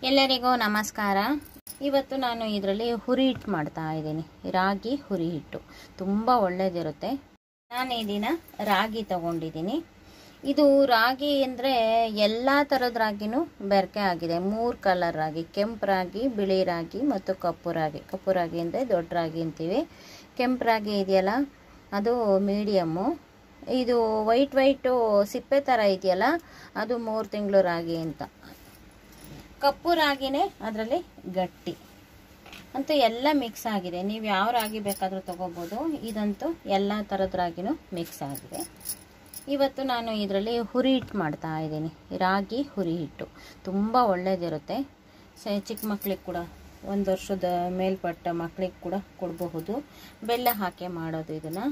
ಎಲ್ಲರಿಗೂ ನಮಸ್ಕಾರ। ಇವತ್ತು ನಾನು ಇದರಲ್ಲಿ ಹುರಿ ಹಿಟ್ಟು ಮಾಡ್ತಾ ಇದ್ದೀನಿ। ರಾಗಿ ಹುರಿ ಹಿಟ್ಟು ತುಂಬ ಒಳ್ಳೆದಿರುತ್ತೆ। ನಾನು ಈ ದಿನ ರಾಗಿ ತಗೊಂಡಿದ್ದೀನಿ। ಇದು ರಾಗಿ ಅಂದರೆ ಎಲ್ಲ ಥರದ ರಾಗಿನೂ ಬೆರಕೆ ಆಗಿದೆ। 3 ಕಲರ್ ರಾಗಿ, ಕೆಂಪು ರಾಗಿ, ಬಿಳಿ ರಾಗಿ ಮತ್ತು ಕಪ್ಪು ರಾಗಿ। ಕಪ್ಪು ರಾಗಿ ಅಂದರೆ ದೊಡ್ಡ ರಾಗಿ ಅಂತೀವಿ। ಕೆಂಪು ರಾಗಿ ಇದೆಯಲ್ಲ ಅದು ಮೀಡಿಯಮ್ಮು। ಇದು ವೈಟ್ ಸಿಪ್ಪೆ ಥರ ಇದೆಯಲ್ಲ ಅದು 3 ತಿಂಗಳು ರಾಗಿ ಅಂತ। ಕಪ್ಪು ರಾಗಿನೇ ಅದರಲ್ಲಿ ಗಟ್ಟಿ ಅಂತೂ ಎಲ್ಲ ಮಿಕ್ಸ್ ಆಗಿದೆ। ನೀವು ಯಾವ ರಾಗಿ ಬೇಕಾದರೂ ತಗೋಬೋದು। ಇದಂತೂ ಎಲ್ಲ ಥರದ ರಾಗಿನೂ ಮಿಕ್ಸ್ ಆಗಿದೆ। ಇವತ್ತು ನಾನು ಇದರಲ್ಲಿ ಹುರಿ ಹಿಟ್ಟು ಮಾಡ್ತಾ ಇದ್ದೀನಿ। ರಾಗಿ ಹುರಿ ಹಿಟ್ಟು ತುಂಬ ಒಳ್ಳೆದಿರುತ್ತೆ। ಚಿಕ್ಕ ಮಕ್ಕಳಿಗೆ ಕೂಡ 1 ವರ್ಷದ ಮೇಲ್ಪಟ್ಟ ಮಕ್ಕಳಿಗೆ ಕೂಡ ಕೊಡಬಹುದು। ಬೆಲ್ಲ ಹಾಕಿ ಮಾಡೋದು ಇದನ್ನು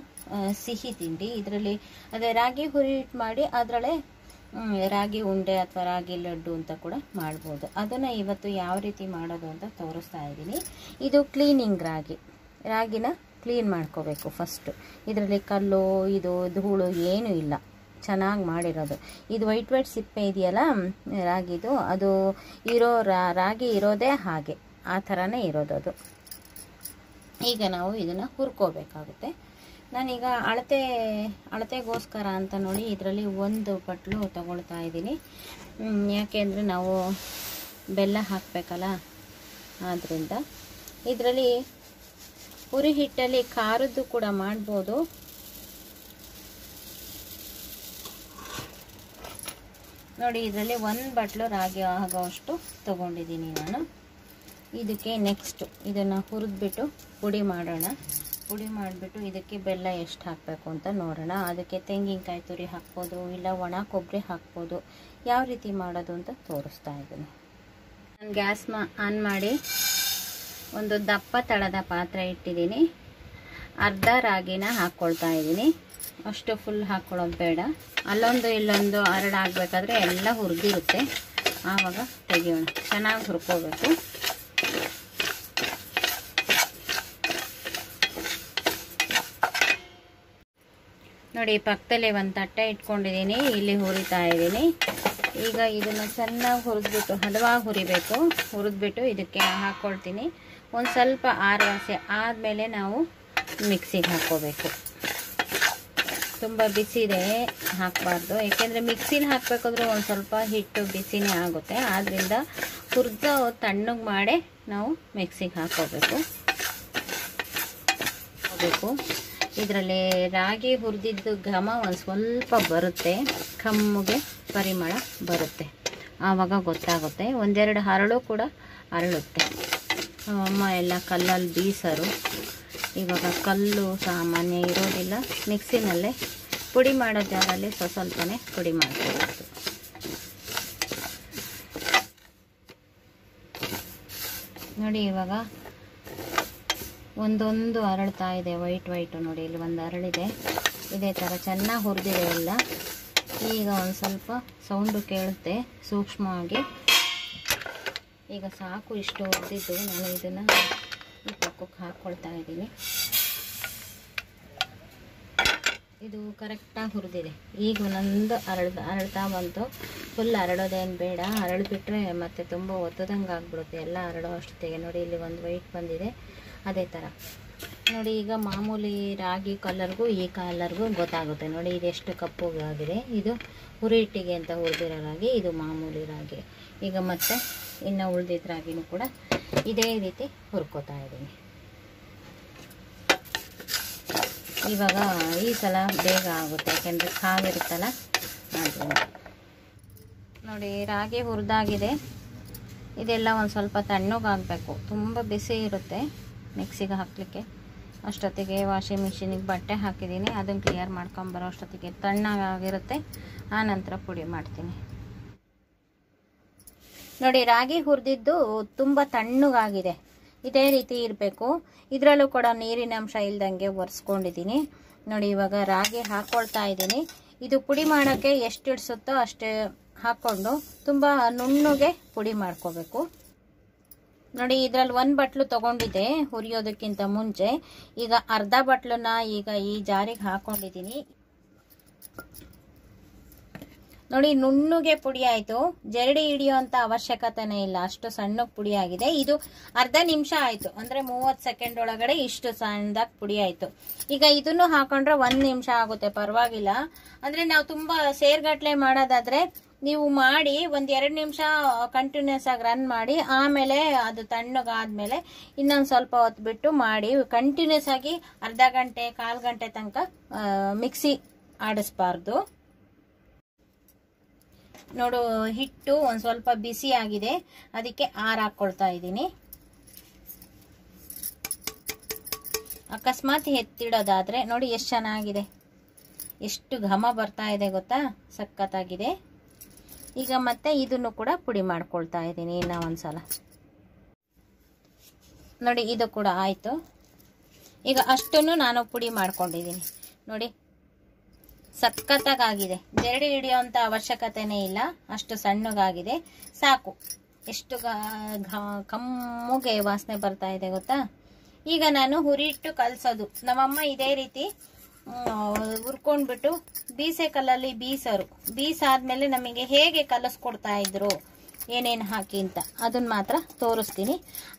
ಸಿಹಿ ತಿಂಡಿ। ಇದರಲ್ಲಿ ಅದೇ ರಾಗಿ ಹುರಿ ಹಿಟ್ಟು ಮಾಡಿ ಅದರಲ್ಲೇ ರಾಗಿ ಉಂಡೆ ಅಥವಾ ರಾಗಿ ಲಡ್ಡು ಅಂತ ಕೂಡ ಮಾಡ್ಬೋದು। ಅದನ್ನು ಇವತ್ತು ಯಾವ ರೀತಿ ಮಾಡೋದು ಅಂತ ತೋರಿಸ್ತಾ ಇದ್ದೀನಿ। ಇದು ಕ್ಲೀನಿಂಗ್ ರಾಗಿನ ಕ್ಲೀನ್ ಮಾಡ್ಕೋಬೇಕು ಫಸ್ಟು। ಇದರಲ್ಲಿ ಕಲ್ಲು ಇದು ಧೂಳು ಏನೂ ಇಲ್ಲ, ಚೆನ್ನಾಗಿ ಮಾಡಿರೋದು। ಇದು ವೈಟ್ ಸಿಪ್ಪೆ ಇದೆಯಲ್ಲ ರಾಗಿದು, ಅದು ಇರೋ ರಾಗಿ ಇರೋದೇ ಹಾಗೆ, ಆ ಥರನೇ ಇರೋದು ಅದು। ಈಗ ನಾವು ಇದನ್ನು ಹುರ್ಕೋಬೇಕಾಗುತ್ತೆ। ನಾನೀಗ ಅಳತೆಗೋಸ್ಕರ ಅಂತ ನೋಡಿ ಇದರಲ್ಲಿ 1 ಬಟ್ಲು ತಗೊಳ್ತಾ ಇದ್ದೀನಿ। ಯಾಕೆ ಅಂದರೆ ನಾವು ಬೆಲ್ಲ ಹಾಕಬೇಕಲ್ಲ, ಆದ್ದರಿಂದ ಇದರಲ್ಲಿ ಹುರಿ ಹಿಟ್ಟಲ್ಲಿ ಖಾರದ್ದು ಕೂಡ ಮಾಡ್ಬೋದು। ನೋಡಿ ಇದರಲ್ಲಿ 1 ಬಟ್ಲು ರಾಗಿ ಆಗೋಷ್ಟು ತಗೊಂಡಿದ್ದೀನಿ ನಾನು। ಇದಕ್ಕೆ ನೆಕ್ಸ್ಟ್ ಇದನ್ನು ಹುರಿದ್ಬಿಟ್ಟು ಪುಡಿ ಮಾಡೋಣ। ಪುಡಿ ಮಾಡಿಬಿಟ್ಟು ಇದಕ್ಕೆ ಬೆಲ್ಲ ಎಷ್ಟು ಹಾಕಬೇಕು ಅಂತ ನೋಡೋಣ। ಅದಕ್ಕೆ ತೆಂಗಿನಕಾಯಿ ತುರಿ ಹಾಕ್ಬೋದು, ಇಲ್ಲ ಒಣ ಕೊಬ್ಬರಿ ಹಾಕ್ಬೋದು। ಯಾವ ರೀತಿ ಮಾಡೋದು ಅಂತ ತೋರಿಸ್ತಾ ಇದ್ದೀನಿ। ನಾನು ಗ್ಯಾಸ್ ಆನ್ ಮಾಡಿ ಒಂದು ದಪ್ಪ ತಳದ ಪಾತ್ರೆ ಇಟ್ಟಿದ್ದೀನಿ। ಅರ್ಧ ರಾಗಿನ ಹಾಕ್ಕೊಳ್ತಾ ಇದ್ದೀನಿ, ಅಷ್ಟು ಫುಲ್ ಹಾಕ್ಕೊಳ್ಳೋದು ಬೇಡ। ಅಲ್ಲೊಂದು ಇಲ್ಲೊಂದು ಹರಡಾಗಬೇಕಾದ್ರೆ ಎಲ್ಲ ಹುರಿದಿರುತ್ತೆ, ಆವಾಗ ತೆಗಿಯೋಣ। ಚೆನ್ನಾಗಿ ಹುರ್ಕೋಬೇಕು। ನೋಡಿ ಪಕ್ಕದಲ್ಲೇ ಒಂದು ತಟ್ಟೆ ಇಟ್ಕೊಂಡಿದ್ದೀನಿ, ಇಲ್ಲಿ ಹುರಿತಾ ಇದ್ದೀನಿ। ಈಗ ಇದನ್ನು ಚೆನ್ನಾಗಿ ಹುರಿದ್ಬಿಟ್ಟು ಹದವಾಗಿ ಹುರಿಬೇಕು। ಹುರಿದ್ಬಿಟ್ಟು ಇದಕ್ಕೆ ಹಾಕ್ಕೊಳ್ತೀನಿ। ಒಂದು ಸ್ವಲ್ಪ ಆರವಾಸೆ ಆದಮೇಲೆ ನಾವು ಮಿಕ್ಸಿಗೆ ಹಾಕ್ಕೋಬೇಕು। ತುಂಬ ಬಿಸಿದೆ ಹಾಕಬಾರ್ದು, ಯಾಕೆಂದರೆ ಮಿಕ್ಸಿಲಿ ಹಾಕಬೇಕಾದ್ರೂ ಒಂದು ಸ್ವಲ್ಪ ಹಿಟ್ಟು ಬಿಸಿನೇ ಆಗುತ್ತೆ। ಆದ್ದರಿಂದ ಹುರಿದು ತಣ್ಣಗೆ ಮಾಡಿ ನಾವು ಮಿಕ್ಸಿಗೆ ಹಾಕ್ಕೋಬೇಕು। ಇದರಲ್ಲಿ ರಾಗಿ ಹುರಿದಿದ್ದು ಘಮ ಒಂದು ಸ್ವಲ್ಪ ಬರುತ್ತೆ, ಕಮ್ಮಗೆ ಪರಿಮಳ ಬರುತ್ತೆ, ಆವಾಗ ಗೊತ್ತಾಗುತ್ತೆ। 1-2 ಹರಳು ಕೂಡ ಅರಳುತ್ತೆ। ಅಮ್ಮ ಎಲ್ಲ ಕಲ್ಲಲ್ಲಿ ಬೀಸರು, ಇವಾಗ ಕಲ್ಲು ಸಾಮಾನ್ಯ ಇರೋದಿಲ್ಲ, ಮಿಕ್ಸಿನಲ್ಲೇ ಪುಡಿ ಮಾಡೋ ಜಾಗದಲ್ಲಿ ಸ್ವಲ್ಪನೇ ಪುಡಿ ಮಾಡ್ಕೋಬೇಕು। ನೋಡಿ ಇವಾಗ ಒಂದೊಂದು ಅರಳ್ತಾ ಇದೆ, ವೈಟ್ ನೋಡಿ ಇಲ್ಲಿ ಒಂದು ಅರಳಿದೆ। ಇದೇ ಥರ ಚೆನ್ನಾಗಿ ಹುರಿದಿದೆ ಎಲ್ಲ। ಈಗ ಒಂದು ಸ್ವಲ್ಪ ಸೌಂಡು ಕೇಳುತ್ತೆ ಸೂಕ್ಷ್ಮವಾಗಿ। ಈಗ ಸಾಕು ಇಷ್ಟು ಹುರಿದಿದ್ದು, ನಾನು ಇದನ್ನು ಈ ಪಕ್ಕಕ್ಕೆ ಹಾಕ್ಕೊಳ್ತಾ ಇದ್ದೀನಿ। ಇದು ಕರೆಕ್ಟಾಗಿ ಹುರಿದಿದೆ। ಈಗ ಒಂದೊಂದು ಅರಳ್ತಾ ಬಂತು। ಫುಲ್ ಅರಳೋದೇನು ಬೇಡ, ಅರಳಿಬಿಟ್ರೆ ಮತ್ತೆ ತುಂಬ ಒತ್ತದಂಗೆ ಆಗಿಬಿಡುತ್ತೆ ಎಲ್ಲ ಅರಳೋ ಅಷ್ಟೊತ್ತಿಗೆ। ನೋಡಿ ಇಲ್ಲಿ ಒಂದು ವೈಟ್ ಬಂದಿದೆ, ಅದೇ ಥರ ನೋಡಿ। ಈಗ ಮಾಮೂಲಿ ರಾಗಿ ಕಲರ್ಗೂ ಈ ಕಲರ್ಗೂ ಗೊತ್ತಾಗುತ್ತೆ। ನೋಡಿ ಇದೆಷ್ಟು ಕಪ್ಪುಗಾಗಿದೆ, ಇದು ಹುರಿ ಹಿಟ್ಟಿಗೆ ಅಂತ ಹುರಿದಿರೋ ರಾಗಿ, ಇದು ಮಾಮೂಲಿ ರಾಗಿ। ಈಗ ಮತ್ತೆ ಇನ್ನು ಉಳಿದಿದ್ದ ರಾಗಿನೂ ಕೂಡ ಇದೇ ರೀತಿ ಹುರ್ಕೋತಾ ಇದ್ದೀನಿ। ಇವಾಗ ಈ ಸಲ ಬೇಗ ಆಗುತ್ತೆ, ಯಾಕೆಂದರೆ ಕಾವಿರುತ್ತಲ್ಲ ಆದ್ದರಿಂದ। ನೋಡಿ ರಾಗಿ ಹುರಿದಾಗಿದೆ, ಇದೆಲ್ಲ ಒಂದು ಸ್ವಲ್ಪ ತಣ್ಣಗಾಗಬೇಕು, ತುಂಬ ಬಿಸಿ ಇರುತ್ತೆ ಮಿಕ್ಸಿಗೆ ಹಾಕಲಿಕ್ಕೆ। ಅಷ್ಟೊತ್ತಿಗೆ ವಾಷಿಂಗ್ ಮಿಷಿನಿಗೆ ಬಟ್ಟೆ ಹಾಕಿದ್ದೀನಿ, ಅದನ್ನು ಕ್ಲಿಯರ್ ಮಾಡ್ಕೊಂಬರೋ ಅಷ್ಟೊತ್ತಿಗೆ ತಣ್ಣಗಾಗಿರುತ್ತೆ, ಆನಂತರ ಪುಡಿ ಮಾಡ್ತೀನಿ। ನೋಡಿ ರಾಗಿ ಹುರಿದಿದ್ದು ತುಂಬ ತಣ್ಣಗಾಗಿದೆ, ಇದೇ ರೀತಿ ಇರಬೇಕು। ಇದರಲ್ಲೂ ಕೂಡ ನೀರಿನ ಅಂಶ ಇಲ್ದಂಗೆ ಒರೆಸ್ಕೊಂಡಿದ್ದೀನಿ। ನೋಡಿ ಇವಾಗ ರಾಗಿ ಹಾಕ್ಕೊಳ್ತಾ ಇದ್ದೀನಿ। ಇದು ಪುಡಿ ಮಾಡೋಕ್ಕೆ ಎಷ್ಟು ಇಡಿಸುತ್ತೋ ಅಷ್ಟೇ ಹಾಕ್ಕೊಂಡು ತುಂಬ ನುಣ್ಣಗೆ ಪುಡಿ ಮಾಡ್ಕೋಬೇಕು। ನೋಡಿ ಇದರಲ್ಲಿ 1 ಬಟ್ಲು ತಗೊಂಡಿದ್ದೆ ಹುರಿಯೋದಕ್ಕಿಂತ ಮುಂಚೆ, ಈಗ ಅರ್ಧ ಬಟ್ಲನ್ನ ಈಗ ಈ ಜಾರಿಗೆ ಹಾಕೊಂಡಿದ್ದೀನಿ। ನೋಡಿ ನುಣ್ಣಗೆ ಪುಡಿ ಆಯ್ತು, ಜರಡಿ ಹಿಡಿಯುವಂತ ಅವಶ್ಯಕತೆನೇ ಇಲ್ಲ, ಅಷ್ಟು ಸಣ್ಣಗೆ ಪುಡಿ ಆಗಿದೆ. ಇದು ಅರ್ಧ ನಿಮಿಷ ಆಯ್ತು, ಅಂದ್ರೆ 30 ಸೆಕೆಂಡ್ ಒಳಗಡೆ ಇಷ್ಟು ಸಣ್ಣದಾಗಿ ಪುಡಿ ಆಯ್ತು. ಈಗ ಇದನ್ನು ಹಾಕೊಂಡ್ರೆ 1 ನಿಮಿಷ ಆಗುತ್ತೆ, ಪರವಾಗಿಲ್ಲ. ಅಂದ್ರೆ ನಾವು ತುಂಬಾ ಸೇರ್ಗಟ್ಲೆ ಮಾಡೋದಾದ್ರೆ ನೀವು ಮಾಡಿ 1-2 ನಿಮಿಷ ಕಂಟಿನ್ಯೂಸ್ ಆಗಿ ರನ್ ಮಾಡಿ, ಆಮೇಲೆ ಅದು ತಣ್ಣಗಾದ್ಮೇಲೆ ಇನ್ನೊಂದು ಸ್ವಲ್ಪ ಹೊತ್ತು ಬಿಟ್ಟು ಮಾಡಿ. ಕಂಟಿನ್ಯೂಸ್ ಆಗಿ ಅರ್ಧ ಗಂಟೆ 1/4 ಗಂಟೆ ತನಕ ಮಿಕ್ಸಿ ಆಡಿಸ್ಬಾರ್ದು. ನೋಡು, ಹಿಟ್ಟು ಒಂದ್ ಸ್ವಲ್ಪ ಬಿಸಿ ಆಗಿದೆ, ಅದಕ್ಕೆ ಹಾಕೊಳ್ತಾ ಇದ್ದೀನಿ. ಅಕಸ್ಮಾತ್ ಎತ್ತಿಡೋದಾದ್ರೆ ನೋಡಿ ಎಷ್ಟು ಚೆನ್ನಾಗಿದೆ, ಎಷ್ಟು ಘಮ ಬರ್ತಾ ಇದೆ ಗೊತ್ತಾ, ಸಖತ್ತಾಗಿದೆ. ಈಗ ಮತ್ತೆ ಇದನ್ನು ಕೂಡ ಪುಡಿ ಮಾಡ್ಕೊಳ್ತಾ ಇದ್ದೀನಿ ಇನ್ನ ಒಂದ್ಸಲ. ನೋಡಿ ಇದು ಕೂಡ ಆಯ್ತು. ಈಗ ಅಷ್ಟನ್ನು ನಾನು ಪುಡಿ ಮಾಡ್ಕೊಂಡಿದ್ದೀನಿ. ನೋಡಿ ಸಖತ್ತಾಗಿದೆ, ಜರಡಿ ಹಿಡಿಯುವಂತ ಅವಶ್ಯಕತೆನೇ ಇಲ್ಲ, ಅಷ್ಟು ಸಣ್ಣಗಾಗಿದೆ, ಸಾಕು. ಎಷ್ಟು ಕಮ್ಮುಗೆ ವಾಸನೆ ಬರ್ತಾ ಇದೆ ಗೊತ್ತಾ. ಈಗ ನಾನು ಹುರಿ ಇಟ್ಟು ಕಲ್ಸೋದು. ನಮ್ಮಮ್ಮ ಇದೇ ರೀತಿ ಹುರ್ಕೊಂಡ್ಬಿಟ್ಟು ಬೀಸೆ ಕಲ್ಲಲ್ಲಿ ಬೀಸಾದ್ಮೇಲೆ ನಮಗೆ ಹೇಗೆ ಕಲಸ್ಕೊಡ್ತಾ ಇದ್ರು ಏನೇನು ಹಾಕಿ ಅಂತ ಅದನ್ನ ಮಾತ್ರ ತೋರಿಸ್ತೀನಿ.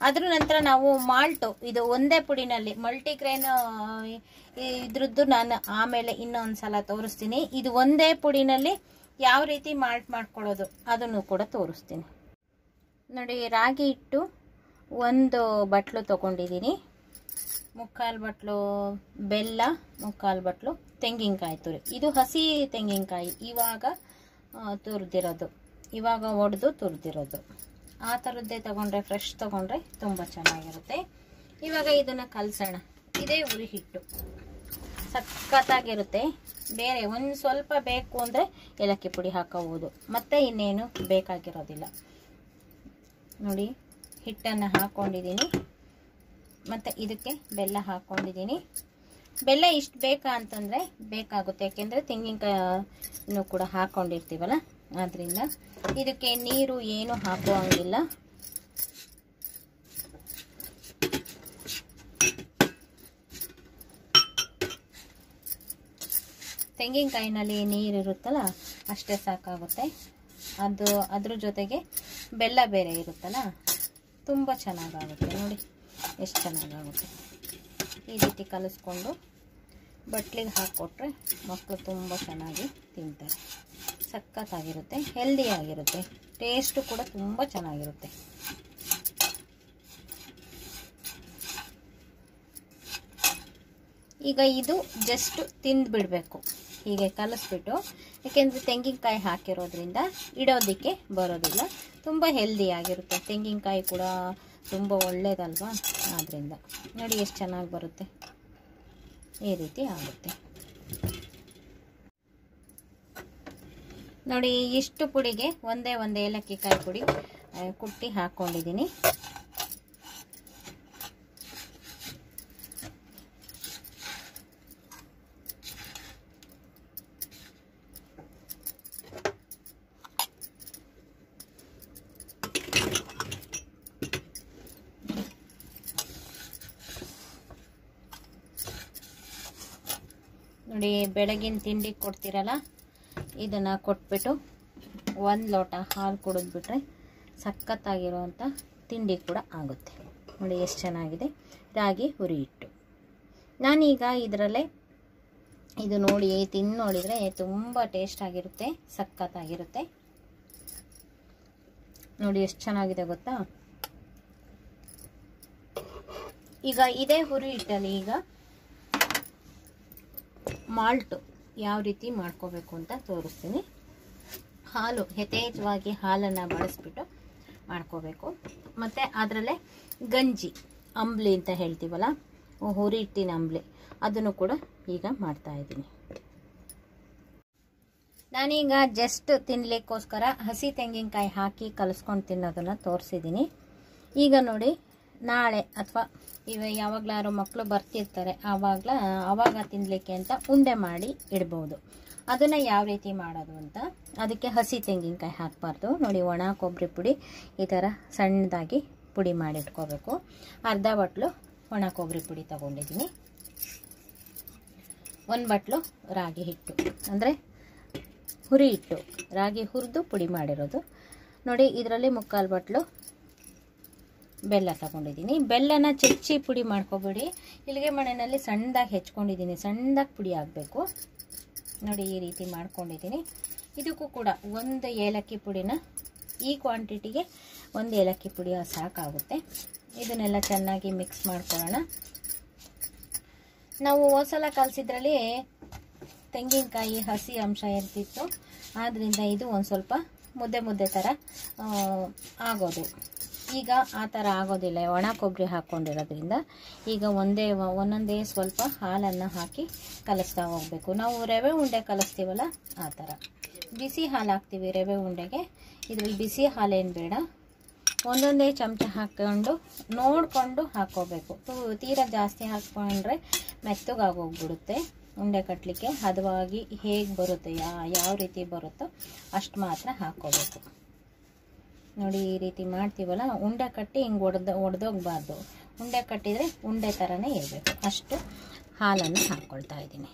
ಅದ್ರ ನಂತರ ನಾವು ಮಾಲ್ಟು, ಇದು ಒಂದೇ ಪುಡಿನಲ್ಲಿ ಮಲ್ಟಿಗ್ರೇನ್ ಇದ್ರದ್ದು ನಾನು ಆಮೇಲೆ ಇನ್ನೊಂದ್ಸಲ ತೋರಿಸ್ತೀನಿ. ಇದು ಒಂದೇ ಪುಡಿನಲ್ಲಿ ಯಾವ ರೀತಿ ಮಾಲ್ಟ್ ಮಾಡ್ಕೊಳ್ಳೋದು ಅದನ್ನು ಕೂಡ ತೋರಿಸ್ತೀನಿ. ನೋಡಿ, ರಾಗಿ ಹಿಟ್ಟು 1 ಬಟ್ಲು ತಗೊಂಡಿದ್ದೀನಿ, 3/4 ಬಟ್ಲು ಬೆಲ್ಲ, 3/4 ಬಟ್ಲು ತೆಂಗಿನಕಾಯಿ ತುರಿ. ಇದು ಹಸಿ ತೆಂಗಿನಕಾಯಿ, ಇವಾಗ ತುರಿದಿರೋದು, ಇವಾಗ ಒಡೆದು ತುರಿದಿರೋದು. ಆ ಥರದ್ದೇ ತಗೊಂಡ್ರೆ, ಫ್ರೆಶ್ ತಗೊಂಡ್ರೆ ತುಂಬ ಚೆನ್ನಾಗಿರುತ್ತೆ. ಇವಾಗ ಇದನ್ನ ಕಲಸೋಣ. ಇದೇ ಉರಿ ಹಿಟ್ಟು ಸಖತ್ತಾಗಿರುತ್ತೆ. ಬೇರೆ ಒಂದು ಸ್ವಲ್ಪ ಬೇಕು ಅಂದರೆ ಏಲಕ್ಕಿ ಪುಡಿ ಹಾಕೋಬಹುದು, ಮತ್ತೆ ಇನ್ನೇನು ಬೇಕಾಗಿರೋದಿಲ್ಲ. ನೋಡಿ, ಹಿಟ್ಟನ್ನು ಹಾಕೊಂಡಿದ್ದೀನಿ, ಮತ್ತೆ ಇದಕ್ಕೆ ಬೆಲ್ಲ ಹಾಕೊಂಡಿದ್ದೀನಿ. ಬೆಲ್ಲ ಇಷ್ಟು ಬೇಕಾ ಅಂತಂದ್ರೆ ಬೇಕಾಗುತ್ತೆ, ಯಾಕೆಂದ್ರೆ ತೆಂಗಿನಕಾಯಿ ಕೂಡ ಹಾಕೊಂಡಿರ್ತೀವಲ್ಲ, ಆದ್ರಿಂದ ಇದಕ್ಕೆ ನೀರು ಏನು ಹಾಕುವಂಗಿಲ್ಲ. ತೆಂಗಿನಕಾಯಿನಲ್ಲಿ ನೀರು ಇರುತ್ತಲ್ಲ ಅಷ್ಟೇ ಸಾಕಾಗುತ್ತೆ. ಅದ್ರ ಜೊತೆಗೆ ಬೆಲ್ಲ ಬೇರೆ ಇರುತ್ತಲ್ಲ, ತುಂಬ ಚೆನ್ನಾಗಾಗುತ್ತೆ. ನೋಡಿ ಎಷ್ಟು ಚೆನ್ನಾಗಾಗುತ್ತೆ. ಈ ರೀತಿ ಕಲಿಸ್ಕೊಂಡು ಬಟ್ಲಿಗೆ ಹಾಕ್ಕೊಟ್ರೆ ಮಕ್ಕಳು ತುಂಬ ಚೆನ್ನಾಗಿ ತಿಂತಾರೆ. ಸಖತ್ತಾಗಿರುತ್ತೆ, ಹೆಲ್ದಿ ಆಗಿರುತ್ತೆ, ಟೇಸ್ಟು ಕೂಡ ತುಂಬ ಚೆನ್ನಾಗಿರುತ್ತೆ. ಈಗ ಇದು ಜಸ್ಟ್ ತಿಂದ್ಬಿಡ್ಬೇಕು, ಹೀಗೆ ಕಲಿಸ್ಬಿಟ್ಟು. ಯಾಕೆಂದರೆ ತೆಂಗಿನಕಾಯಿ ಹಾಕಿರೋದ್ರಿಂದ ಇಡೋದಕ್ಕೆ ಬರೋದಿಲ್ಲ, ತುಂಬ ಹೆಲ್ದಿ ಆಗಿರುತ್ತೆ. ತೆಂಗಿನಕಾಯಿ ಕೂಡ ತುಂಬ ಒಳ್ಳೇದಲ್ವಾ, ಆದ್ದರಿಂದ ನೋಡಿ ಎಷ್ಟು ಚೆನ್ನಾಗಿ ಬರುತ್ತೆ. ಈ ರೀತಿ ಆಗುತ್ತೆ. ನೋಡಿ, ಇಷ್ಟು ಪುಡಿಗೆ ಒಂದೇ ಏಲಕ್ಕಿ ಕಾಯಿ ಪುಡಿ ಕುಟ್ಟಿ ಹಾಕೊಂಡಿದ್ದೀನಿ. ನೋಡಿ, ಬೆಳಗಿನ ತಿಂಡಿ ಕೊಡ್ತೀರಲ್ಲ, ಇದನ್ನು ಕೊಟ್ಬಿಟ್ಟು 1 ಲೋಟ ಹಾಲು ಕುಡಿದ್ಬಿಟ್ರೆ ಸಖತ್ತಾಗಿರುವಂಥ ತಿಂಡಿ ಕೂಡ ಆಗುತ್ತೆ. ನೋಡಿ ಎಷ್ಟು ಚೆನ್ನಾಗಿದೆ ರಾಗಿ ಹುರಿ ಹಿಟ್ಟು. ನಾನೀಗ ಇದರಲ್ಲೇ ಇದು ನೋಡಿ ತಿಂದು ನೋಡಿದರೆ ತುಂಬ ಟೇಸ್ಟ್ ಆಗಿರುತ್ತೆ, ಸಖತ್ತಾಗಿರುತ್ತೆ. ನೋಡಿ ಎಷ್ಟು ಚೆನ್ನಾಗಿದೆ ಗೊತ್ತಾ. ಈಗ ಇದೇ ಹುರಿ ಹಿಟ್ಟಲ್ಲಿ ಈಗ ಮಾಲ್ಟು ಯಾವ ರೀತಿ ಮಾಡ್ಕೋಬೇಕು ಅಂತ ತೋರಿಸ್ತೀನಿ. ಹಾಲು ಯಥೇಚ್ಛವಾಗಿ ಹಾಲನ್ನು ಬಳಸ್ಬಿಟ್ಟು ಮಾಡ್ಕೋಬೇಕು. ಮತ್ತು ಅದರಲ್ಲೇ ಗಂಜಿ ಅಂಬ್ಲಿ ಅಂತ ಹೇಳ್ತೀವಲ್ಲ, ಹುರಿ ಹಿಟ್ಟಿನ ಅಂಬ್ಲಿ, ಅದನ್ನು ಕೂಡ ಈಗ ಮಾಡ್ತಾ ಇದ್ದೀನಿ. ನಾನೀಗ ಜಸ್ಟ್ ತಿನ್ನಲಿಕ್ಕೋಸ್ಕರ ಹಸಿ ತೆಂಗಿನಕಾಯಿ ಹಾಕಿ ಕಲಿಸ್ಕೊಂಡು ತಿನ್ನೋದನ್ನು ತೋರಿಸಿದ್ದೀನಿ. ಈಗ ನೋಡಿ, ನಾಳೆ ಅಥವಾ ಯಾವಾಗಲಾರು ಮಕ್ಕಳು ಬರ್ತಿರ್ತಾರೆ, ಆವಾಗ ತಿನ್ನಲಿಕ್ಕೆ ಅಂತ ಉಂಡೆ ಮಾಡಿ ಇಡ್ಬೋದು. ಅದನ್ನು ಯಾವ ರೀತಿ ಮಾಡೋದು ಅಂತ, ಅದಕ್ಕೆ ಹಸಿ ತೆಂಗಿನಕಾಯಿ ಹಾಕಬಾರ್ದು. ನೋಡಿ, ಒಣ ಕೊಬ್ಬರಿ ಪುಡಿ ಈ ಥರ ಸಣ್ಣದಾಗಿ ಪುಡಿ ಮಾಡಿ ಇಟ್ಕೋಬೇಕು. ಅರ್ಧ ಬಟ್ಲು ಒಣ ಕೊಬ್ಬರಿ ಪುಡಿ ತಗೊಂಡಿದ್ದೀನಿ. 1 ಬಟ್ಲು ರಾಗಿ ಹಿಟ್ಟು, ಅಂದರೆ ಹುರಿ ಹಿಟ್ಟು, ರಾಗಿ ಹುರಿದು ಪುಡಿ ಮಾಡಿರೋದು. ನೋಡಿ ಇದರಲ್ಲಿ 3/4 ಬಟ್ಲು ಬೆಲ್ಲ ತಗೊಂಡಿದ್ದೀನಿ. ಬೆಲ್ಲನ ಚೆಚ್ಚಿ ಪುಡಿ ಮಾಡ್ಕೊಬೇಡಿ, ಇಲ್ಲಿಗೆ ಮನೆಯಲ್ಲಿ ಸಣ್ಣದಾಗಿ ಹೆಚ್ಕೊಂಡಿದ್ದೀನಿ, ಸಣ್ಣದಾಗಿ ಪುಡಿ ಆಗಬೇಕು. ನೋಡಿ ಈ ರೀತಿ ಮಾಡ್ಕೊಂಡಿದ್ದೀನಿ. ಇದಕ್ಕೂ ಕೂಡ 1 ಏಲಕ್ಕಿ ಪುಡಿನ, ಈ ಕ್ವಾಂಟಿಟಿಗೆ 1 ಏಲಕ್ಕಿ ಪುಡಿ ಸಾಕಾಗುತ್ತೆ. ಇದನ್ನೆಲ್ಲ ಚೆನ್ನಾಗಿ ಮಿಕ್ಸ್ ಮಾಡ್ಕೊಳ್ಳೋಣ. ನಾವು ಹೋದ್ಸಲ ಕಲಸಿದ್ರಲ್ಲಿ ತೆಂಗಿನಕಾಯಿ ಹಸಿ ಅಂಶ ಇರ್ತಿತ್ತು, ಆದ್ದರಿಂದ ಇದು ಒಂದು ಸ್ವಲ್ಪ ಮುದ್ದೆ ಮುದ್ದೆ ಥರ ಆಗೋದು. ಈಗ ಆ ಥರ ಆಗೋದಿಲ್ಲ, ಒಣ ಕೊಬ್ಬರಿ ಹಾಕ್ಕೊಂಡಿರೋದ್ರಿಂದ ಈಗ ಒಂದೊಂದೇ ಸ್ವಲ್ಪ ಹಾಲನ್ನು ಹಾಕಿ ಕಲಿಸ್ತಾ ಹೋಗಬೇಕು. ನಾವು ರವೆ ಉಂಡೆ ಕಲಿಸ್ತೀವಲ್ಲ ಆ ಥರ ಬಿಸಿ ಹಾಲು ಹಾಕ್ತೀವಿ ರವೆ ಉಂಡೆಗೆ. ಇದರಲ್ಲಿ ಬಿಸಿ ಹಾಲೇನು ಬೇಡ, ಒಂದೊಂದೇ ಚಮಚ ಹಾಕ್ಕೊಂಡು ನೋಡಿಕೊಂಡು ಹಾಕ್ಕೋಬೇಕು. ತೀರಾ ಜಾಸ್ತಿ ಹಾಕ್ಕೊಂಡ್ರೆ ಮೆತ್ತಗಾಗೋಗ್ಬಿಡುತ್ತೆ. ಉಂಡೆ ಕಟ್ಟಲಿಕ್ಕೆ ಹದವಾಗಿ ಹೇಗೆ ಬರುತ್ತೆ, ಯಾವ ರೀತಿ ಬರುತ್ತೋ ಅಷ್ಟು ಮಾತ್ರ ಹಾಕ್ಕೋಬೇಕು. ನೋಡಿ ಈ ರೀತಿ ಮಾಡ್ತೀವಲ್ಲ, ಉಂಡೆ ಕಟ್ಟಿ ಹಿಂಗೆ ಒಡೆದೋಗ್ಬಾರ್ದು. ಉಂಡೆ ಕಟ್ಟಿದರೆ ಉಂಡೆ ಥರನೇ ಇರಬೇಕು. ಅಷ್ಟು ಹಾಲನ್ನು ಹಾಕ್ಕೊಳ್ತಾ ಇದ್ದೀನಿ.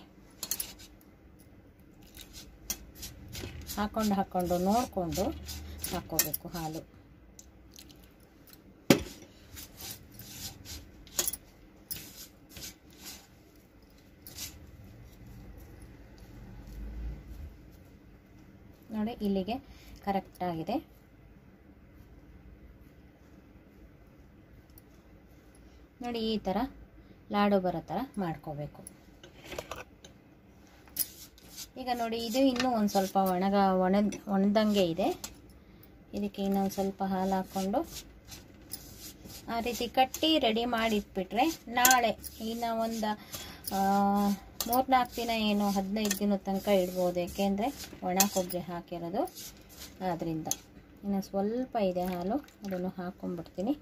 ಹಾಕ್ಕೊಂಡು ನೋಡಿಕೊಂಡು ಹಾಕ್ಕೋಬೇಕು ಹಾಲು. ನೋಡಿ ಇಲ್ಲಿಗೆ ಕರೆಕ್ಟಾಗಿದೆ. ನೋಡಿ ಈ ಥರ ಲಾಡು ಬರೋ ಥರ ಮಾಡ್ಕೋಬೇಕು. ಈಗ ನೋಡಿ ಇದು ಇನ್ನೂ ಒಂದು ಸ್ವಲ್ಪ ಒಣದಂಗೆ ಇದೆ. ಇದಕ್ಕೆ ಇನ್ನೊಂದು ಸ್ವಲ್ಪ ಹಾಲು ಹಾಕ್ಕೊಂಡು ಆ ರೀತಿ ಕಟ್ಟಿ ರೆಡಿ ಮಾಡಿ ಇಟ್ಬಿಟ್ರೆ ನಾಳೆ ಇನ್ನು ಒಂದು 3-4 ದಿನ ಏನು 15 ದಿನದ ತನಕ ಇಡ್ಬೋದು. ಏಕೆಂದರೆ ಒಣ ಕೊಬ್ಬರಿ ಹಾಕಿರೋದು, ಆದ್ದರಿಂದ ಇನ್ನು ಸ್ವಲ್ಪ ಇದೆ ಹಾಲು, ಅದನ್ನು ಹಾಕ್ಕೊಂಡ್ಬಿಡ್ತೀನಿ.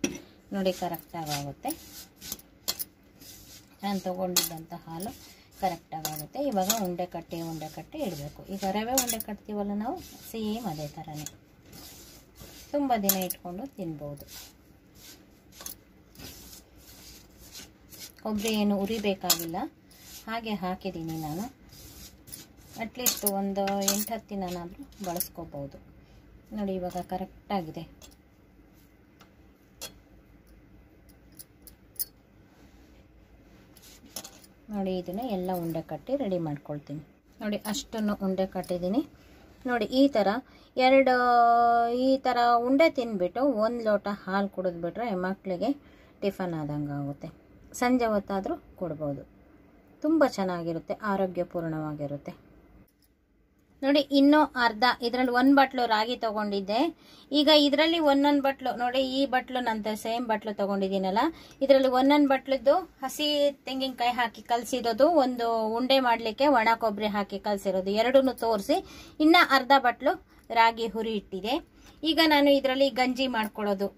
ನೋಡಿ ಕರೆಕ್ಟಾಗಿ ಆಗುತ್ತೆ. ನಾನು ತೊಗೊಂಡಿದ್ದಂಥ ಹಾಲು ಕರೆಕ್ಟಾಗಿ ಆಗುತ್ತೆ. ಇವಾಗ ಉಂಡೆ ಕಟ್ಟಿ ಇಡಬೇಕು. ಈಗ ರವೆ ಉಂಡೆ ಕಟ್ತೀವಲ್ಲ ನಾವು, ಸೇಮ್ ಅದೇ ಥರನೇ ತುಂಬ ದಿನ ಇಟ್ಕೊಂಡು ತಿನ್ಬೋದು. ಕೊಬ್ಬರಿ ಏನು ಉರಿಬೇಕಾಗಿಲ್ಲ, ಹಾಗೆ ಹಾಕಿದ್ದೀನಿ ನಾನು. ಅಟ್ಲೀಸ್ಟ್ ಒಂದು 8-10 ದಿನನಾದರೂ ಬಳಸ್ಕೋಬೋದು. ನೋಡಿ ಇವಾಗ ಕರೆಕ್ಟಾಗಿದೆ. ನೋಡಿ ಇದನ್ನು ಎಲ್ಲ ಉಂಡೆ ಕಟ್ಟಿ ರೆಡಿ ಮಾಡ್ಕೊಳ್ತೀನಿ. ನೋಡಿ ಅಷ್ಟನ್ನು ಉಂಡೆ ಕಟ್ಟಿದ್ದೀನಿ. ನೋಡಿ ಈ ಥರ ಉಂಡೆ ತಿಂದ್ಬಿಟ್ಟು 1 ಲೋಟ ಹಾಲು ಕುಡಿದ್ಬಿಟ್ರೆ ಮಕ್ಕಳಿಗೆ ಟಿಫನ್ ಆದಂಗೆ ಆಗುತ್ತೆ. ಸಂಜೆ ಹೊತ್ತಾದರೂ ಕೊಡ್ಬೋದು. ತುಂಬ ಚೆನ್ನಾಗಿರುತ್ತೆ, ಆರೋಗ್ಯಪೂರ್ಣವಾಗಿರುತ್ತೆ. ನೋಡಿ ಇನ್ನೂ ಅರ್ಧ, ಇದರಲ್ಲಿ 1 ಬಟ್ಲು ರಾಗಿ ತೊಗೊಂಡಿದ್ದೆ. ಈಗ ಇದರಲ್ಲಿ 1 ಬಟ್ಲು, ನೋಡಿ ಈ ಬಟ್ಲು ನಂತರ ಸೇಮ್ ಬಟ್ಲು ತೊಗೊಂಡಿದ್ದೀನಲ್ಲ, ಇದರಲ್ಲಿ 1 ಬಟ್ಲದ್ದು ಹಸಿ ತೆಂಗಿನಕಾಯಿ ಹಾಕಿ ಕಲಸಿರೋದು, ಒಂದು ಉಂಡೆ ಮಾಡಲಿಕ್ಕೆ ಒಣ ಕೊಬ್ಬರಿ ಹಾಕಿ ಕಲಸಿರೋದು, ಎರಡನ್ನೂ ತೋರಿಸಿ ಇನ್ನು ಅರ್ಧ ಬಟ್ಲು ರಾಗಿ ಹುರಿ ಇಟ್ಟಿದೆ. ಈಗ ನಾನು ಇದರಲ್ಲಿ ಗಂಜಿ ಮಾಡ್ಕೊಳ್ಳೋದು,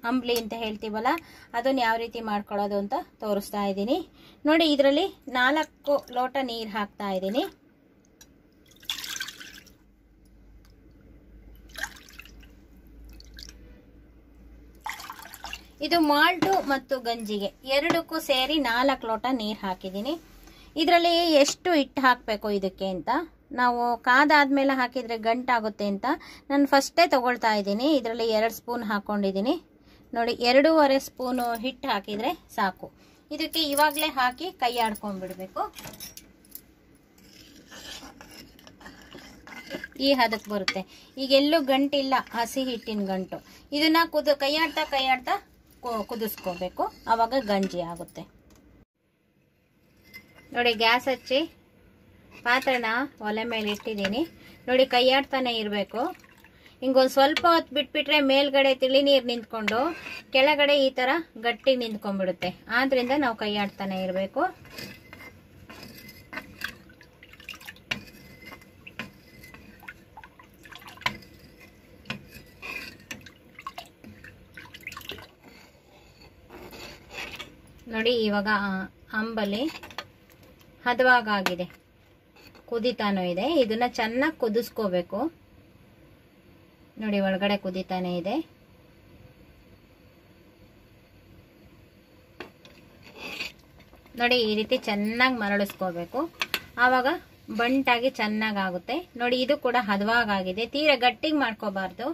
ಅಂಬ್ಲಿ ಅಂತ ಹೇಳ್ತೀವಲ್ಲ, ಅದನ್ನು ಯಾವ ರೀತಿ ಮಾಡ್ಕೊಳ್ಳೋದು ಅಂತ ತೋರಿಸ್ತಾ ಇದ್ದೀನಿ. ನೋಡಿ ಇದರಲ್ಲಿ 4 ಲೋಟ ನೀರು ಹಾಕ್ತಾ ಇದ್ದೀನಿ. ಇದು ಮಾಲ್ಟು ಮತ್ತು ಗಂಜಿಗೆ ಎರಡಕ್ಕೂ ಸೇರಿ 4 ಲೋಟ ನೀರು ಹಾಕಿದ್ದೀನಿ. ಇದರಲ್ಲಿ ಎಷ್ಟು ಹಿಟ್ಟು ಹಾಕಬೇಕು ಇದಕ್ಕೆ ಅಂತ, ನಾವು ಕಾದಾದ್ಮೇಲೆ ಹಾಕಿದರೆ ಗಂಟಾಗುತ್ತೆ ಅಂತ ನಾನು ಫಸ್ಟೇ ತಗೊಳ್ತಾ ಇದ್ದೀನಿ. ಇದರಲ್ಲಿ 2 ಸ್ಪೂನ್ ಹಾಕ್ಕೊಂಡಿದ್ದೀನಿ. ನೋಡಿ 2.5 ಸ್ಪೂನು ಹಿಟ್ಟು ಹಾಕಿದರೆ ಸಾಕು. ಇದಕ್ಕೆ ಇವಾಗಲೇ ಹಾಕಿ ಕೈ ಆಡ್ಕೊಂಡ್ಬಿಡ್ಬೇಕು. ಈ ಹದಕ್ಕೆ ಬರುತ್ತೆ. ಈಗೆಲ್ಲೂ ಗಂಟಿಲ್ಲ, ಹಸಿ ಹಿಟ್ಟಿನ ಗಂಟು. ಇದನ್ನ ಕೈ ಆಡ್ತಾ ಕುದಿಸ್ಕೋಬೇಕು, ಆವಾಗ ಗಂಜಿ ಆಗುತ್ತೆ. ನೋಡಿ ಗ್ಯಾಸ್ ಹಚ್ಚಿ ಪಾತ್ರೆನ ಒಲೆ ಮೇಲೆ ಇಟ್ಟಿದ್ದೀನಿ. ನೋಡಿ ಕೈ ಆಡ್ತಾನೆ ಇರಬೇಕು. ಹಿಂಗೊಂದು ಸ್ವಲ್ಪ ಹೊತ್ತು ಬಿಟ್ಬಿಟ್ರೆ ಮೇಲ್ಗಡೆ ತಿಳಿ ನೀರು ನಿಂತ್ಕೊಂಡು ಕೆಳಗಡೆ ಈ ಥರ ಗಟ್ಟಿ ನಿಂತ್ಕೊಂಡ್ಬಿಡುತ್ತೆ. ಆದ್ರಿಂದ ನಾವು ಕೈ ಆಡ್ತಾನೆ ಇರಬೇಕು. ನೋಡಿ ಇವಾಗ ಅಂಬಲಿ ಹದವಾಗಿದೆ, ಕುದಿತಾನೂ ಇದೆ. ಇದನ್ನ ಚೆನ್ನಾಗಿ ಕುದಿಸ್ಕೋಬೇಕು. ನೋಡಿ ಒಳಗಡೆ ಕುದಿತಾನೆ ಇದೆ. ನೋಡಿ ಈ ರೀತಿ ಚೆನ್ನಾಗಿ ಮರಳಿಸ್ಕೋಬೇಕು. ಆವಾಗ ಬಂಟಾಗಿ ಚೆನ್ನಾಗಾಗುತ್ತೆ ನೋಡಿ. ಇದು ಕೂಡ ಹದವಾಗಿದೆ, ತೀರಾ ಗಟ್ಟಿಗೆ ಮಾಡ್ಕೋಬಾರ್ದು.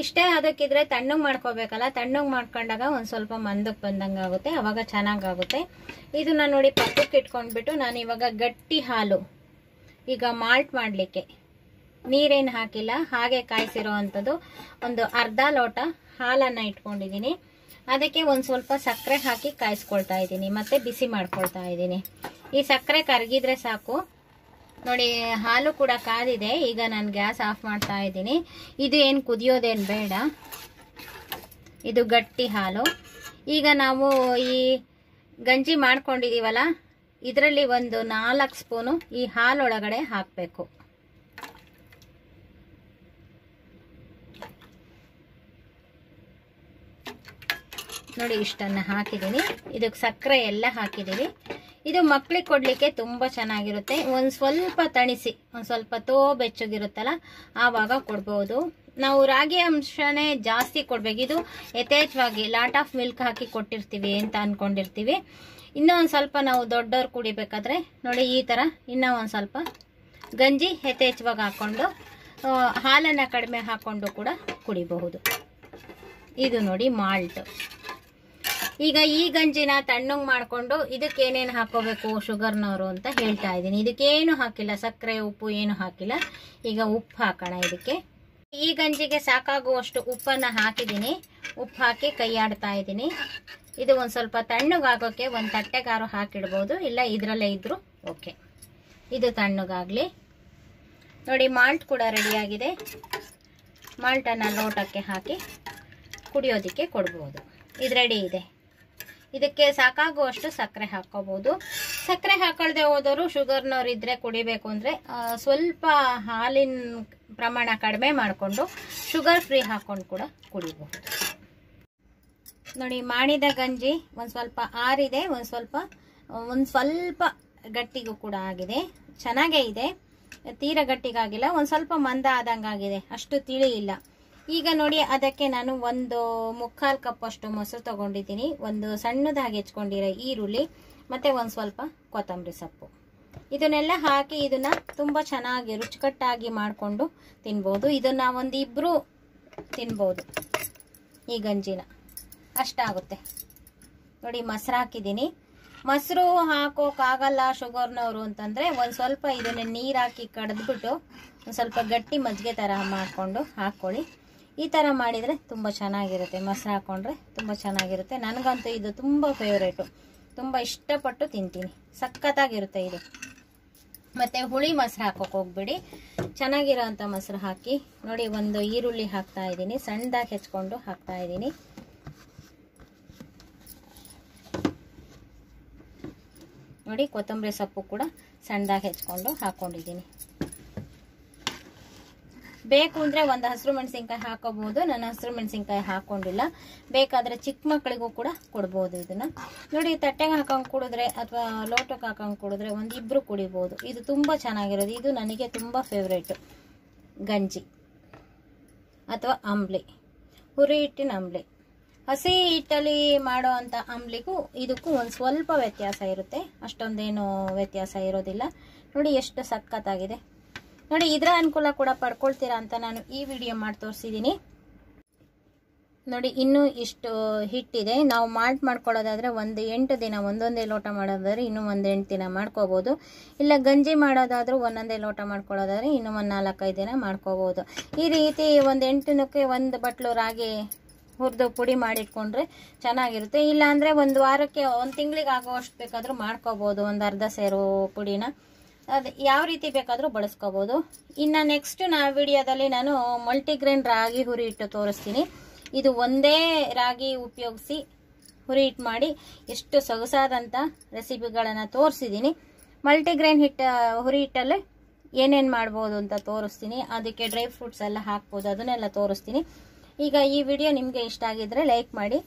ಇಷ್ಟೇ ಅದಕ್ಕಿದ್ರೆ ತಣ್ಣಗೆ ಮಾಡ್ಕೋಬೇಕಲ್ಲ, ತಣ್ಣಗೆ ಮಾಡ್ಕೊಂಡಾಗ ಒಂದು ಸ್ವಲ್ಪ ಮಂದಕ್ಕೆ ಬಂದಂಗೆ ಆಗುತ್ತೆ, ಅವಾಗ ಚೆನ್ನಾಗಾಗುತ್ತೆ. ಇದನ್ನ ನೋಡಿ ಪಕ್ಕಕ್ಕೆ ಇಟ್ಕೊಂಡ್ಬಿಟ್ಟು ನಾನು ಇವಾಗ ಗಟ್ಟಿ ಹಾಲು, ಈಗ ಮಾಲ್ಟ್ ಮಾಡಲಿಕ್ಕೆ ನೀರೇನು ಹಾಕಿಲ್ಲ, ಹಾಗೆ ಕಾಯಿಸಿರೋ ಅಂಥದ್ದು ಒಂದು ಅರ್ಧ ಲೋಟ ಹಾಲನ್ನು ಇಟ್ಕೊಂಡಿದ್ದೀನಿ. ಅದಕ್ಕೆ ಒಂದು ಸ್ವಲ್ಪ ಸಕ್ಕರೆ ಹಾಕಿ ಕಾಯಿಸ್ಕೊಳ್ತಾ ಇದ್ದೀನಿ, ಮತ್ತೆ ಬಿಸಿ ಮಾಡ್ಕೊಳ್ತಾ ಇದ್ದೀನಿ. ಈ ಸಕ್ಕರೆ ಕರಗಿದ್ರೆ ಸಾಕು ನೋಡಿ. ಹಾಲು ಕೂಡ ಕಾದಿದೆ, ಈಗ ನಾನು ಗ್ಯಾಸ್ ಆಫ್ ಮಾಡ್ತಾ ಇದ್ದೀನಿ. ಇದು ಏನು ಕುದಿಯೋದೇನು ಬೇಡ, ಇದು ಗಟ್ಟಿ ಹಾಲು. ಈಗ ನಾವು ಈ ಗಂಜಿ ಮಾಡ್ಕೊಂಡಿದೀವಲ್ಲ, ಇದರಲ್ಲಿ ಒಂದು 4 ಸ್ಪೂನು ಈ ಹಾಲೊಳಗಡೆ ಹಾಕಬೇಕು. ನೋಡಿ ಇಷ್ಟನ್ನು ಹಾಕಿದ್ದೀನಿ. ಇದಕ್ಕೆ ಸಕ್ಕರೆ ಎಲ್ಲ ಹಾಕಿದ್ದೀವಿ. ಇದು ಮಕ್ಕಳಿಗೆ ಕೊಡಲಿಕ್ಕೆ ತುಂಬ ಚೆನ್ನಾಗಿರುತ್ತೆ. ಒಂದು ಸ್ವಲ್ಪ ತಣಿಸಿ, ಒಂದು ಸ್ವಲ್ಪ ಬೆಚ್ಚಗಿರುತ್ತಲ್ಲ ಆವಾಗ ಕೊಡ್ಬೋದು. ನಾವು ರಾಗಿ ಅಂಶನೇ ಜಾಸ್ತಿ ಕೊಡ್ಬೇಕು. ಇದು ಯಥೇಚ್ಛವಾಗಿ ಲಾಟ್ ಆಫ್ ಮಿಲ್ಕ್ ಹಾಕಿ ಕೊಟ್ಟಿರ್ತೀವಿ ಅಂತ ಅನ್ಕೊಂಡಿರ್ತೀವಿ. ಇನ್ನೂ ಒಂದು ಸ್ವಲ್ಪ ನಾವು ದೊಡ್ಡವ್ರು ಕುಡಿಬೇಕಾದ್ರೆ ನೋಡಿ ಈ ಥರ ಇನ್ನೂ ಒಂದು ಸ್ವಲ್ಪ ಗಂಜಿ ಯಥೇಚ್ಛವಾಗಿ ಹಾಕ್ಕೊಂಡು ಹಾಲನ್ನು ಕಡಿಮೆ ಹಾಕ್ಕೊಂಡು ಕೂಡ ಕುಡಿಬಹುದು. ಇದು ನೋಡಿ ಮಾಲ್ಟ್. ಈಗ ಈ ಗಂಜಿನ ತಣ್ಣಗೆ ಮಾಡಿಕೊಂಡು ಇದಕ್ಕೆ ಏನೇನು ಹಾಕೋಬೇಕು ಶುಗರ್ನವರು ಅಂತ ಹೇಳ್ತಾ ಇದ್ದೀನಿ. ಇದಕ್ಕೇನು ಹಾಕಿಲ್ಲ, ಸಕ್ಕರೆ ಉಪ್ಪು ಏನು ಹಾಕಿಲ್ಲ. ಈಗ ಉಪ್ಪು ಹಾಕೋಣ. ಇದಕ್ಕೆ ಈ ಗಂಜಿಗೆ ಸಾಕಾಗುವಷ್ಟು ಉಪ್ಪನ್ನು ಹಾಕಿದ್ದೀನಿ. ಉಪ್ಪು ಹಾಕಿ ಕೈಯಾಡ್ತಾ ಇದ್ದೀನಿ. ಇದು ಒಂದು ಸ್ವಲ್ಪ ತಣ್ಣಗಾಗೋಕ್ಕೆ ಒಂದು ತಟ್ಟೆಗಾರು ಹಾಕಿಡ್ಬೋದು, ಇಲ್ಲ ಇದರಲ್ಲೇ ಇದ್ರೂ ಓಕೆ. ಇದು ತಣ್ಣಗಾಗಲಿ ನೋಡಿ. ಮಾಲ್ಟ್ ಕೂಡ ರೆಡಿಯಾಗಿದೆ. ಮಾಲ್ಟನ್ನು ಲೋಟಕ್ಕೆ ಹಾಕಿ ಕುಡಿಯೋದಕ್ಕೆ ಕೊಡ್ಬೋದು. ಇದು ರೆಡಿ ಇದೆ. ಇದಕ್ಕೆ ಸಾಕಾಗುವಷ್ಟು ಸಕ್ಕರೆ ಹಾಕೋಬಹುದು. ಸಕ್ಕರೆ ಹಾಕಳ್ದೆ ಹೋದವರು ಶುಗರ್ನವ್ರು ಇದ್ರೆ ಕುಡಿಬೇಕು ಅಂದರೆ ಸ್ವಲ್ಪ ಹಾಲಿನ ಪ್ರಮಾಣ ಕಡಿಮೆ ಮಾಡಿಕೊಂಡು ಶುಗರ್ ಫ್ರೀ ಹಾಕೊಂಡು ಕೂಡ ಕುಡಿಬಹುದು. ನೋಡಿ ಮಾಡಿದ ಗಂಜಿ ಒಂದು ಸ್ವಲ್ಪ ಆರಿದೆ, ಒಂದು ಸ್ವಲ್ಪ ಗಟ್ಟಿಗೂ ಕೂಡ ಆಗಿದೆ. ಚೆನ್ನಾಗೇ ಇದೆ, ತೀರಾ ಗಟ್ಟಿಗಾಗಿಲ್ಲ, ಒಂದು ಸ್ವಲ್ಪ ಮಂದ ಆದಂಗಾಗಿದೆ, ಅಷ್ಟು ತಿಳಿ ಇಲ್ಲ. ಈಗ ನೋಡಿ ಅದಕ್ಕೆ ನಾನು ಒಂದು 3/4 ಕಪ್ ಅಷ್ಟು ಮೊಸರು ತಗೊಂಡಿದ್ದೀನಿ, ಒಂದು ಸಣ್ಣದಾಗಿ ಹೆಚ್ಕೊಂಡಿರೋ ಈರುಳ್ಳಿ, ಮತ್ತೆ ಒಂದು ಸ್ವಲ್ಪ ಕೊತ್ತಂಬರಿ ಸೊಪ್ಪು. ಇದನ್ನೆಲ್ಲ ಹಾಕಿ ಇದನ್ನ ತುಂಬ ಚೆನ್ನಾಗಿ ರುಚಿಕಟ್ಟಾಗಿ ಮಾಡಿಕೊಂಡು ತಿನ್ಬೋದು. ಇದನ್ನ ಒಂದು 2 ತಿನ್ಬೋದು ಈ ಗಂಜಿನ, ಅಷ್ಟಾಗುತ್ತೆ. ನೋಡಿ ಮೊಸರು ಹಾಕಿದ್ದೀನಿ. ಮೊಸರು ಹಾಕೋಕ್ಕಾಗಲ್ಲ ಶುಗರ್ನವರು ಅಂತಂದರೆ ಒಂದು ಸ್ವಲ್ಪ ಇದನ್ನ ನೀರು ಹಾಕಿ ಕಡ್ದ್ಬಿಟ್ಟು ಒಂದು ಸ್ವಲ್ಪ ಗಟ್ಟಿ ಮಜ್ಜಿಗೆ ಥರ ಮಾಡಿಕೊಂಡು ಹಾಕ್ಕೊಳ್ಳಿ. ಈ ಥರ ಮಾಡಿದರೆ ತುಂಬ ಚೆನ್ನಾಗಿರುತ್ತೆ. ಮೊಸರು ಹಾಕ್ಕೊಂಡ್ರೆ ತುಂಬ ಚೆನ್ನಾಗಿರುತ್ತೆ. ನನಗಂತೂ ಇದು ತುಂಬ ಫೇವ್ರೇಟು, ತುಂಬ ಇಷ್ಟಪಟ್ಟು ತಿಂತೀನಿ. ಸಖತ್ತಾಗಿರುತ್ತೆ ಇದು. ಮತ್ತು ಹುಳಿ ಮೊಸರು ಹಾಕೋಕೆ ಹೋಗ್ಬಿಡಿ, ಚೆನ್ನಾಗಿರೋಂಥ ಮೊಸರು ಹಾಕಿ. ನೋಡಿ ಒಂದು ಈರುಳ್ಳಿ ಹಾಕ್ತಾ ಇದ್ದೀನಿ, ಸಣ್ಣದಾಗಿ ಹೆಚ್ಕೊಂಡು ಹಾಕ್ತಾ ಇದ್ದೀನಿ. ನೋಡಿ ಕೊತ್ತಂಬರಿ ಸೊಪ್ಪು ಕೂಡ ಸಣ್ಣದಾಗಿ ಹೆಚ್ಕೊಂಡು ಹಾಕ್ಕೊಂಡಿದ್ದೀನಿ. ಬೇಕು ಅಂದರೆ ಒಂದು ಹಸಿರು ಮೆಣಸಿನ್ಕಾಯಿ ಹಾಕೋಬಹುದು. ನಾನು ಹಸಿರು ಮೆಣಸಿನ್ಕಾಯಿ ಹಾಕೊಂಡಿಲ್ಲ. ಬೇಕಾದರೆ ಚಿಕ್ಕ ಮಕ್ಕಳಿಗೂ ಕೂಡ ಕೊಡ್ಬೋದು ಇದನ್ನು. ನೋಡಿ ತಟ್ಟೆಗೆ ಹಾಕೊಂಡು ಕುಡಿದ್ರೆ ಅಥವಾ ಲೋಟಕ್ಕೆ ಹಾಕೊಂಡು ಕುಡಿದ್ರೆ 1-2 ಕುಡಿಬೋದು. ಇದು ತುಂಬ ಚೆನ್ನಾಗಿರೋದು. ಇದು ನನಗೆ ತುಂಬ ಫೇವ್ರೇಟು ಗಂಜಿ ಅಥವಾ ಅಂಬ್ಲಿ, ಹುರಿ ಹಿಟ್ಟಿನ ಅಂಬ್ಲಿ. ಹಸಿ ಹಿಟ್ಟಲ್ಲಿ ಮಾಡೋ ಅಂಥ ಅಂಬ್ಲಿಗೂ ಇದಕ್ಕೂ ಒಂದು ಸ್ವಲ್ಪ ವ್ಯತ್ಯಾಸ ಇರುತ್ತೆ, ಅಷ್ಟೊಂದೇನು ವ್ಯತ್ಯಾಸ ಇರೋದಿಲ್ಲ. ನೋಡಿ ಎಷ್ಟು ಸಖತ್ತಾಗಿದೆ. ನೋಡಿ ಇದರ ಅನುಕೂಲ ಕೂಡ ಪಡ್ಕೊಳ್ತೀರಾ ಅಂತ ನಾನು ಈ ವಿಡಿಯೋ ಮಾಡಿ ತೋರಿಸಿದ್ದೀನಿ. ನೋಡಿ ಇನ್ನೂ ಇಷ್ಟು ಹಿಟ್ಟಿದೆ. ನಾವು ಮಾಡ್ಕೊಳ್ಳೋದಾದರೆ ಒಂದು 8 ದಿನ ಒಂದೊಂದೇ ಲೋಟ ಮಾಡೋದಾದ್ರೆ ಇನ್ನೂ ಒಂದು 8 ದಿನ ಮಾಡ್ಕೋಬೋದು. ಇಲ್ಲ ಗಂಜಿ ಮಾಡೋದಾದ್ರೂ ಒಂದೊಂದೇ ಲೋಟ ಮಾಡ್ಕೊಳ್ಳೋದಾದ್ರೆ ಇನ್ನೂ ಒಂದು 4-5 ದಿನ ಮಾಡ್ಕೋಬೋದು. ಈ ರೀತಿ ಒಂದು 8 ದಿನಕ್ಕೆ ಒಂದು ಬಟ್ಲು ರಾಗಿ ಹುರಿದು ಪುಡಿ ಮಾಡಿಟ್ಕೊಂಡ್ರೆ ಚೆನ್ನಾಗಿರುತ್ತೆ. ಇಲ್ಲ ಅಂದರೆ ಒಂದು ವಾರಕ್ಕೆ 1 ತಿಂಗಳಿಗೆ ಆಗೋಷ್ಟು ಬೇಕಾದರೂ ಮಾಡ್ಕೋಬೋದು. ಒಂದು ಅರ್ಧ ಸೇರು ಪುಡಿನ ಅದು ಯಾವ ರೀತಿ ಬೇಕಾದರೂ ಬಳಸ್ಕೋಬೋದು. ಇನ್ನು ನೆಕ್ಸ್ಟ್ ವಿಡಿಯೋದಲ್ಲಿ ನಾನು ಮಲ್ಟಿಗ್ರೇನ್ ರಾಗಿ ಹುರಿ ಹಿಟ್ಟು ತೋರಿಸ್ತೀನಿ. ಇದು ಒಂದೇ ರಾಗಿ ಉಪಯೋಗಿಸಿ ಹುರಿ ಹಿಟ್ಟು ಮಾಡಿ ಎಷ್ಟು ಸೊಗಸಾದಂಥ ರೆಸಿಪಿಗಳನ್ನು ತೋರಿಸಿದ್ದೀನಿ. ಮಲ್ಟಿಗ್ರೇನ್ ಹುರಿ ಹಿಟ್ಟಲ್ಲಿ ಏನೇನು ಮಾಡ್ಬೋದು ಅಂತ ತೋರಿಸ್ತೀನಿ. ಅದಕ್ಕೆ ಡ್ರೈ ಫ್ರೂಟ್ಸ್ ಎಲ್ಲ ಹಾಕ್ಬೋದು, ಅದನ್ನೆಲ್ಲ ತೋರಿಸ್ತೀನಿ. ಈಗ ಈ ವಿಡಿಯೋ ನಿಮಗೆ ಇಷ್ಟ ಆಗಿದ್ರೆ ಲೈಕ್ ಮಾಡಿ,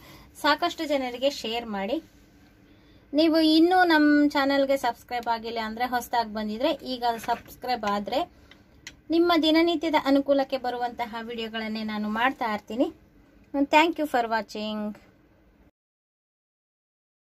ಸಾಕಷ್ಟು ಜನರಿಗೆ ಶೇರ್ ಮಾಡಿ. ನೀವು ಇನ್ನೂ ನಮ್ಮ ಚಾನಲ್ಗೆ ಸಬ್ಸ್ಕ್ರೈಬ್ ಆಗಿಲ್ಲ ಅಂದರೆ ಹೊಸದಾಗಿ ಬಂದಿದ್ರೆ ಈಗ ಸಬ್ಸ್ಕ್ರೈಬ್ ಆದರೆ ನಿಮ್ಮ ದಿನನಿತ್ಯದ ಅನುಕೂಲಕ್ಕೆ ಬರುವಂತಹ ವಿಡಿಯೋಗಳನ್ನೇ ನಾನು ಮಾಡ್ತಾ ಇರ್ತೀನಿ. Thank you for watching.